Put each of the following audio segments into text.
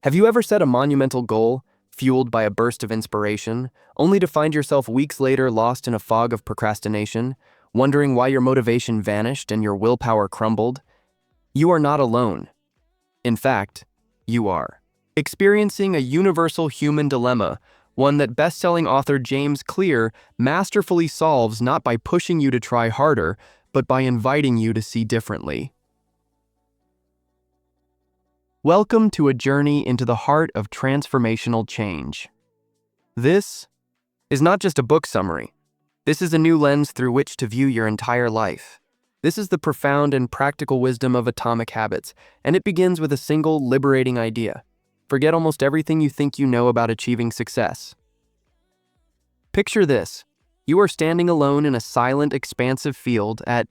Have you ever set a monumental goal, fueled by a burst of inspiration, only to find yourself weeks later lost in a fog of procrastination, wondering why your motivation vanished and your willpower crumbled? You are not alone. In fact, you are experiencing a universal human dilemma, one that best-selling author James Clear masterfully solves not by pushing you to try harder, but by inviting you to see differently. Welcome to a journey into the heart of transformational change. This is not just a book summary. This is a new lens through which to view your entire life. This is the profound and practical wisdom of Atomic Habits, and it begins with a single liberating idea. Forget almost everything you think you know about achieving success. Picture this. You are standing alone in a silent, expansive field at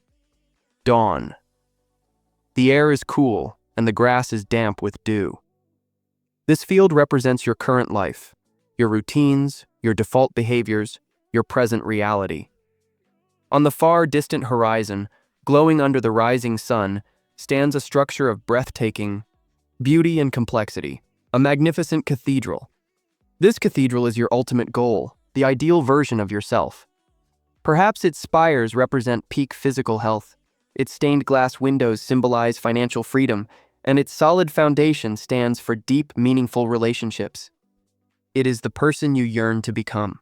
dawn. The air is cool, and the grass is damp with dew. This field represents your current life, your routines, your default behaviors, your present reality. On the far distant horizon, glowing under the rising sun, stands a structure of breathtaking beauty and complexity, a magnificent cathedral. This cathedral is your ultimate goal, the ideal version of yourself. Perhaps its spires represent peak physical health, its stained glass windows symbolize financial freedom, and its solid foundation stands for deep, meaningful relationships. It is the person you yearn to become.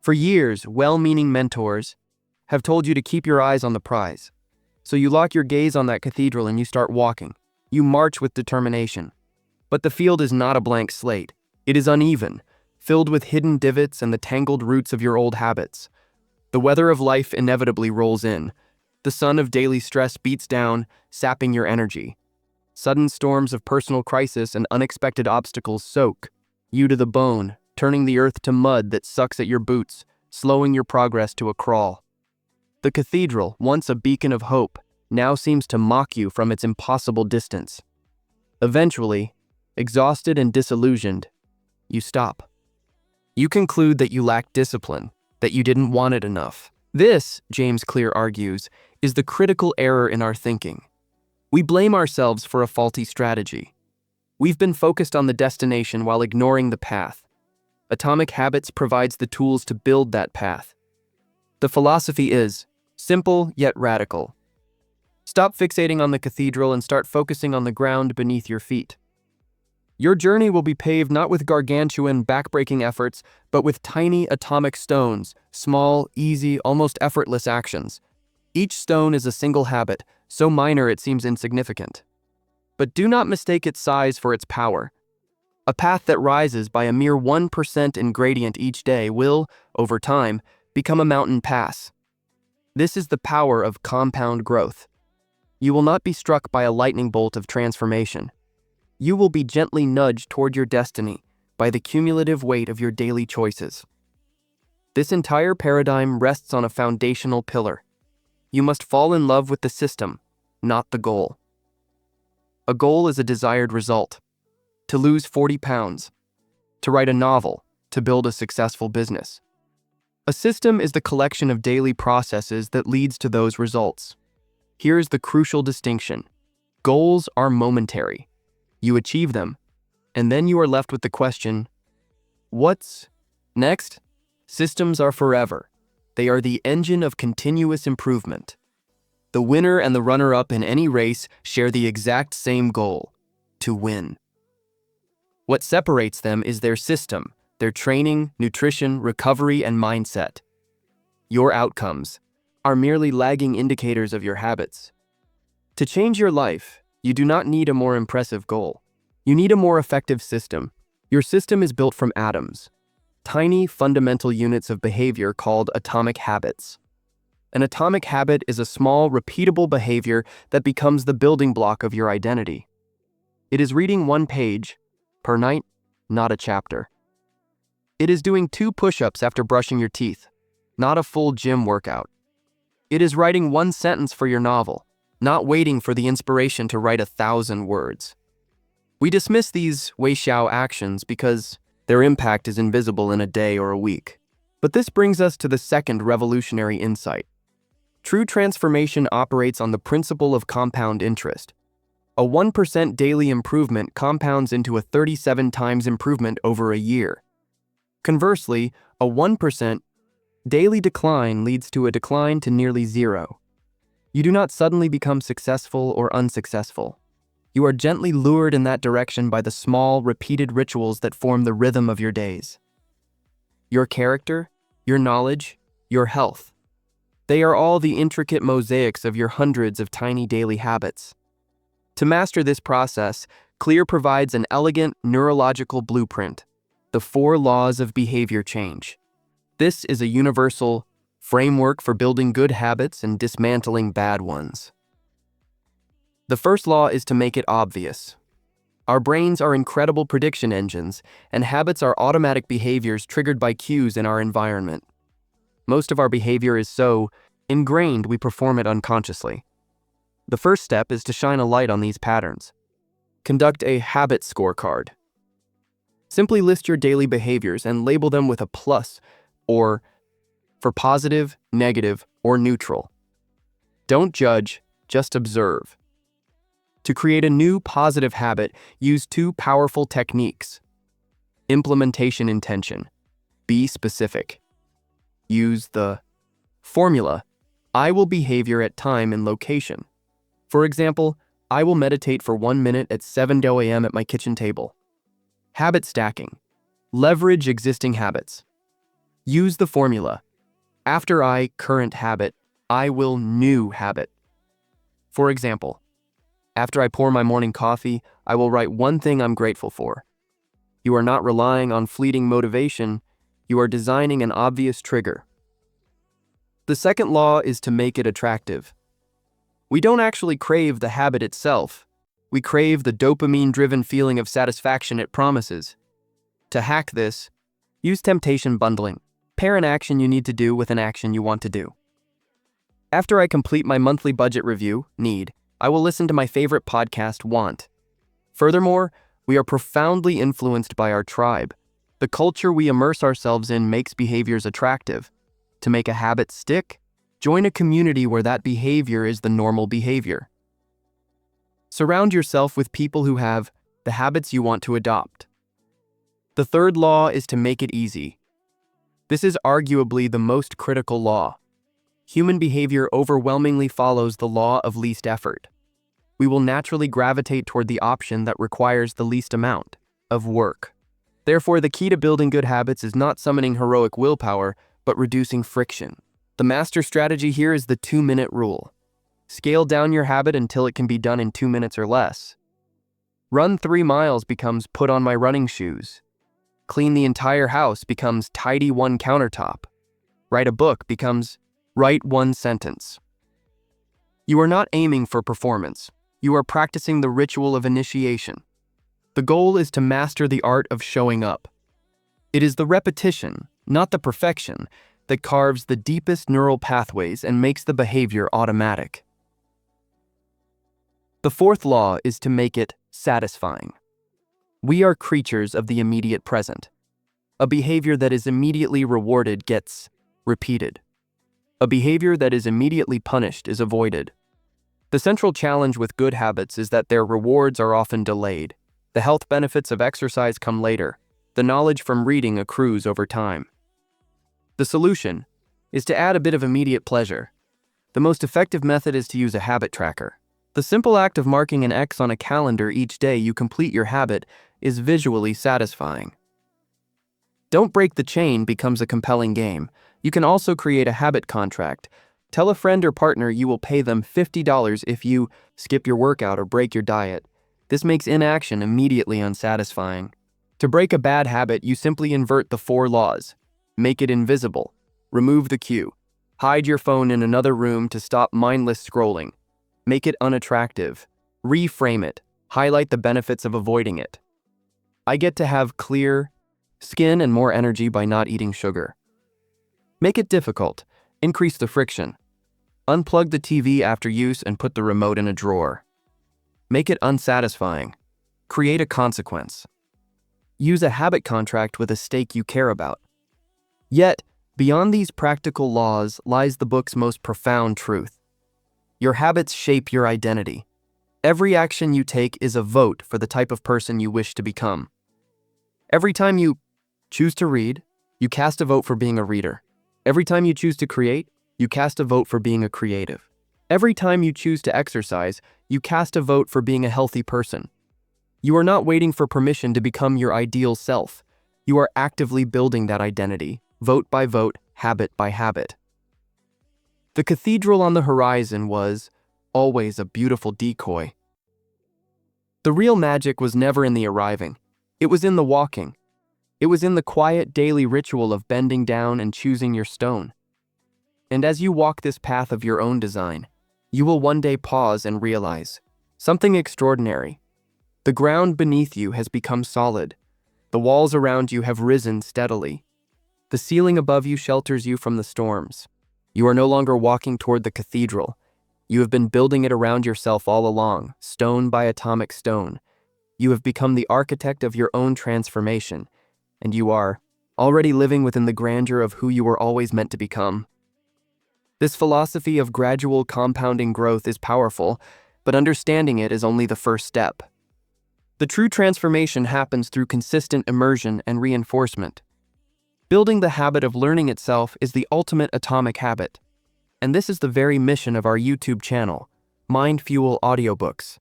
For years, well-meaning mentors have told you to keep your eyes on the prize. So you lock your gaze on that cathedral and you start walking. You march with determination. But the field is not a blank slate. It is uneven, filled with hidden divots and the tangled roots of your old habits. The weather of life inevitably rolls in. The sun of daily stress beats down, sapping your energy. Sudden storms of personal crisis and unexpected obstacles soak you to the bone, turning the earth to mud that sucks at your boots, slowing your progress to a crawl. The cathedral, once a beacon of hope, now seems to mock you from its impossible distance. Eventually, exhausted and disillusioned, you stop. You conclude that you lack discipline, that you didn't want it enough. This, James Clear argues, is the critical error in our thinking. We blame ourselves for a faulty strategy. We've been focused on the destination while ignoring the path. Atomic Habits provides the tools to build that path. The philosophy is simple yet radical. Stop fixating on the cathedral and start focusing on the ground beneath your feet. Your journey will be paved not with gargantuan, backbreaking efforts, but with tiny atomic stones, small, easy, almost effortless actions. Each stone is a single habit, so minor it seems insignificant. But do not mistake its size for its power. A path that rises by a mere 1% in gradient each day will, over time, become a mountain pass. This is the power of compound growth. You will not be struck by a lightning bolt of transformation. You will be gently nudged toward your destiny by the cumulative weight of your daily choices. This entire paradigm rests on a foundational pillar. You must fall in love with the system, not the goal. A goal is a desired result. To lose 40 pounds, to write a novel, to build a successful business. A system is the collection of daily processes that leads to those results. Here's the crucial distinction. Goals are momentary. You achieve them, and then you are left with the question, what's next? Systems are forever. They are the engine of continuous improvement. The winner and the runner-up in any race share the exact same goal, to win. What separates them is their system, their training, nutrition, recovery, and mindset. Your outcomes are merely lagging indicators of your habits. To change your life, you do not need a more impressive goal. You need a more effective system. Your system is built from atoms, tiny fundamental units of behavior called atomic habits. An atomic habit is a small, repeatable behavior that becomes the building block of your identity. It is reading one page per night, not a chapter. It is doing 2 push-ups after brushing your teeth, not a full gym workout. It is writing 1 sentence for your novel, not waiting for the inspiration to write 1,000 words. We dismiss these Wei-Xiao actions because their impact is invisible in a day or a week. But this brings us to the second revolutionary insight. True transformation operates on the principle of compound interest. A 1% daily improvement compounds into a 37 times improvement over a year. Conversely, a 1% daily decline leads to a decline to nearly zero. You do not suddenly become successful or unsuccessful. You are gently lured in that direction by the small, repeated rituals that form the rhythm of your days. Your character, your knowledge, your health. They are all the intricate mosaics of your hundreds of tiny daily habits. To master this process, Clear provides an elegant neurological blueprint, the 4 laws of behavior change. This is a universal framework for building good habits and dismantling bad ones. The first law is to make it obvious. Our brains are incredible prediction engines, and habits are automatic behaviors triggered by cues in our environment. Most of our behavior is so ingrained we perform it unconsciously. The first step is to shine a light on these patterns. Conduct a habit scorecard. Simply list your daily behaviors and label them with a plus or for positive, negative, or neutral. Don't judge, just observe. To create a new positive habit, use 2 powerful techniques. Implementation intention. Be specific. Use the formula, I will behavior at time and location. For example, I will meditate for 1 minute at 7 a.m. at my kitchen table. Habit stacking. Leverage existing habits. Use the formula, after I current habit, I will new habit. For example, after I pour my morning coffee, I will write 1 thing I'm grateful for. You are not relying on fleeting motivation, you are designing an obvious trigger. The second law is to make it attractive. We don't actually crave the habit itself. We crave the dopamine-driven feeling of satisfaction it promises. To hack this, use temptation bundling. Pair an action you need to do with an action you want to do. After I complete my monthly budget review, I will listen to my favorite podcast, Want. Furthermore, we are profoundly influenced by our tribe. The culture we immerse ourselves in makes behaviors attractive. To make a habit stick, join a community where that behavior is the normal behavior. Surround yourself with people who have the habits you want to adopt. The third law is to make it easy. This is arguably the most critical law. Human behavior overwhelmingly follows the law of least effort. We will naturally gravitate toward the option that requires the least amount of work. Therefore, the key to building good habits is not summoning heroic willpower, but reducing friction. The master strategy here is the 2-minute rule. Scale down your habit until it can be done in 2 minutes or less. Run 3 miles becomes put on my running shoes. Clean the entire house becomes tidy 1 countertop. Write a book becomes write 1 sentence. You are not aiming for performance. You are practicing the ritual of initiation. The goal is to master the art of showing up. It is the repetition, not the perfection, that carves the deepest neural pathways and makes the behavior automatic. The fourth law is to make it satisfying. We are creatures of the immediate present. A behavior that is immediately rewarded gets repeated. A behavior that is immediately punished is avoided. The central challenge with good habits is that their rewards are often delayed. The health benefits of exercise come later. The knowledge from reading accrues over time. The solution is to add a bit of immediate pleasure. The most effective method is to use a habit tracker. The simple act of marking an X on a calendar each day you complete your habit is visually satisfying. Don't break the chain becomes a compelling game. You can also create a habit contract. Tell a friend or partner you will pay them $50 if you skip your workout or break your diet. This makes inaction immediately unsatisfying. To break a bad habit, you simply invert the 4 laws. Make it invisible. Remove the cue. Hide your phone in another room to stop mindless scrolling. Make it unattractive. Reframe it. Highlight the benefits of avoiding it. I get to have clear skin and more energy by not eating sugar. Make it difficult. Increase the friction. Unplug the TV after use and put the remote in a drawer. Make it unsatisfying. Create a consequence. Use a habit contract with a stake you care about. Yet, beyond these practical laws lies the book's most profound truth. Your habits shape your identity. Every action you take is a vote for the type of person you wish to become. Every time you choose to read, you cast a vote for being a reader. Every time you choose to create, you cast a vote for being a creative. Every time you choose to exercise, you cast a vote for being a healthy person. You are not waiting for permission to become your ideal self. You are actively building that identity, vote by vote, habit by habit. The cathedral on the horizon was always a beautiful decoy. The real magic was never in the arriving. It was in the walking. It was in the quiet daily ritual of bending down and choosing your stone. And as you walk this path of your own design, you will one day pause and realize something extraordinary. The ground beneath you has become solid. The walls around you have risen steadily. The ceiling above you shelters you from the storms. You are no longer walking toward the cathedral. You have been building it around yourself all along, stone by atomic stone. You have become the architect of your own transformation, and you are already living within the grandeur of who you were always meant to become. This philosophy of gradual compounding growth is powerful, but understanding it is only the first step. The true transformation happens through consistent immersion and reinforcement. Building the habit of learning itself is the ultimate atomic habit. And this is the very mission of our YouTube channel, Mind Fuel Audiobooks.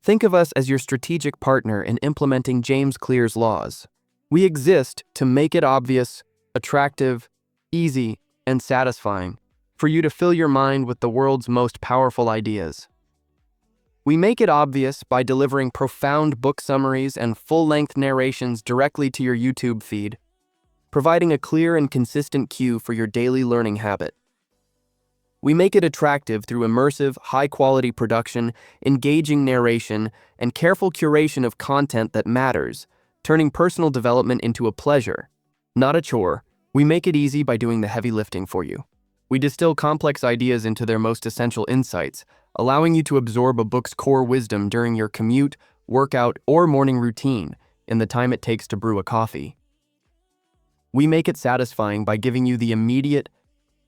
Think of us as your strategic partner in implementing James Clear's laws. We exist to make it obvious, attractive, easy, and satisfying for you to fill your mind with the world's most powerful ideas. We make it obvious by delivering profound book summaries and full-length narrations directly to your YouTube feed, providing a clear and consistent cue for your daily learning habit. We make it attractive through immersive, high-quality production, engaging narration, and careful curation of content that matters, turning personal development into a pleasure, not a chore. We make it easy by doing the heavy lifting for you. We distill complex ideas into their most essential insights, allowing you to absorb a book's core wisdom during your commute, workout, or morning routine in the time it takes to brew a coffee. We make it satisfying by giving you the immediate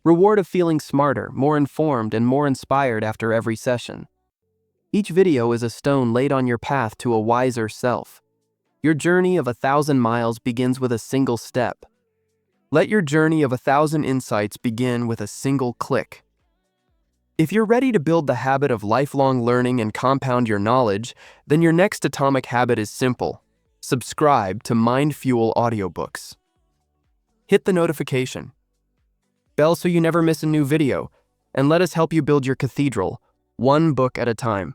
reward of feeling smarter, more informed, and more inspired after every session. Each video is a stone laid on your path to a wiser self. Your journey of 1,000 miles begins with a single step. Let your journey of 1,000 insights begin with a single click. If you're ready to build the habit of lifelong learning and compound your knowledge, then your next atomic habit is simple. Subscribe to Mind Fuel Audiobooks. Hit the notification bell so you never miss a new video, and let us help you build your cathedral, one book at a time.